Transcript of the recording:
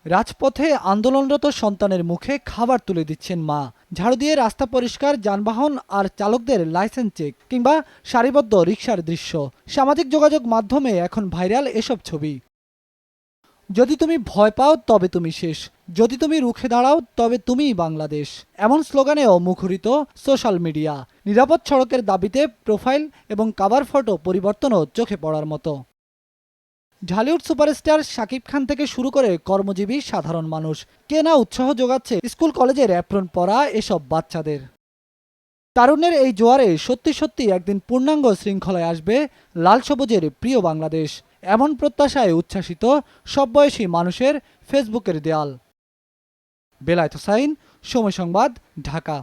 রাজপথে আন্দোলনরত সন্তানের মুখে খাবার তুলে দিচ্ছেন মা, ঝাড়ু দিয়ে রাস্তা পরিষ্কার, যানবাহন আর চালকদের লাইসেন্স চেক কিংবা সারিবদ্ধ রিকশার দৃশ্য। সামাজিক যোগাযোগ মাধ্যমে এখন ভাইরাল এসব ছবি। যদি তুমি ভয় পাও তবে তুমি শেষ, যদি তুমি রুখে দাঁড়াও তবে তুমিই বাংলাদেশ, এমন স্লোগানেও মুখরিত সোশ্যাল মিডিয়া। নিরাপদ সড়কের দাবিতে প্রোফাইল এবং কাভার ফটো পরিবর্তনও চোখে পড়ার মতো। ঢালিউড সুপারস্টার শাকিব খান থেকে শুরু করে কর্মজীবী সাধারণ মানুষ, কে না উৎসাহ যোগাচ্ছে স্কুল কলেজের অ্যাপ্রন পরা এসব বাচ্চাদের। তারুণ্যের এই জোয়ারে সত্যি সত্যি একদিন পূর্ণাঙ্গ শৃঙ্খলায় আসবে লাল সবুজের প্রিয় বাংলাদেশ, এমন প্রত্যাশায় উচ্ছ্বাসিত সব বয়সী মানুষের ফেসবুকের দেয়াল। বেলায়েত হোসাইন, সময় সংবাদ, ঢাকা।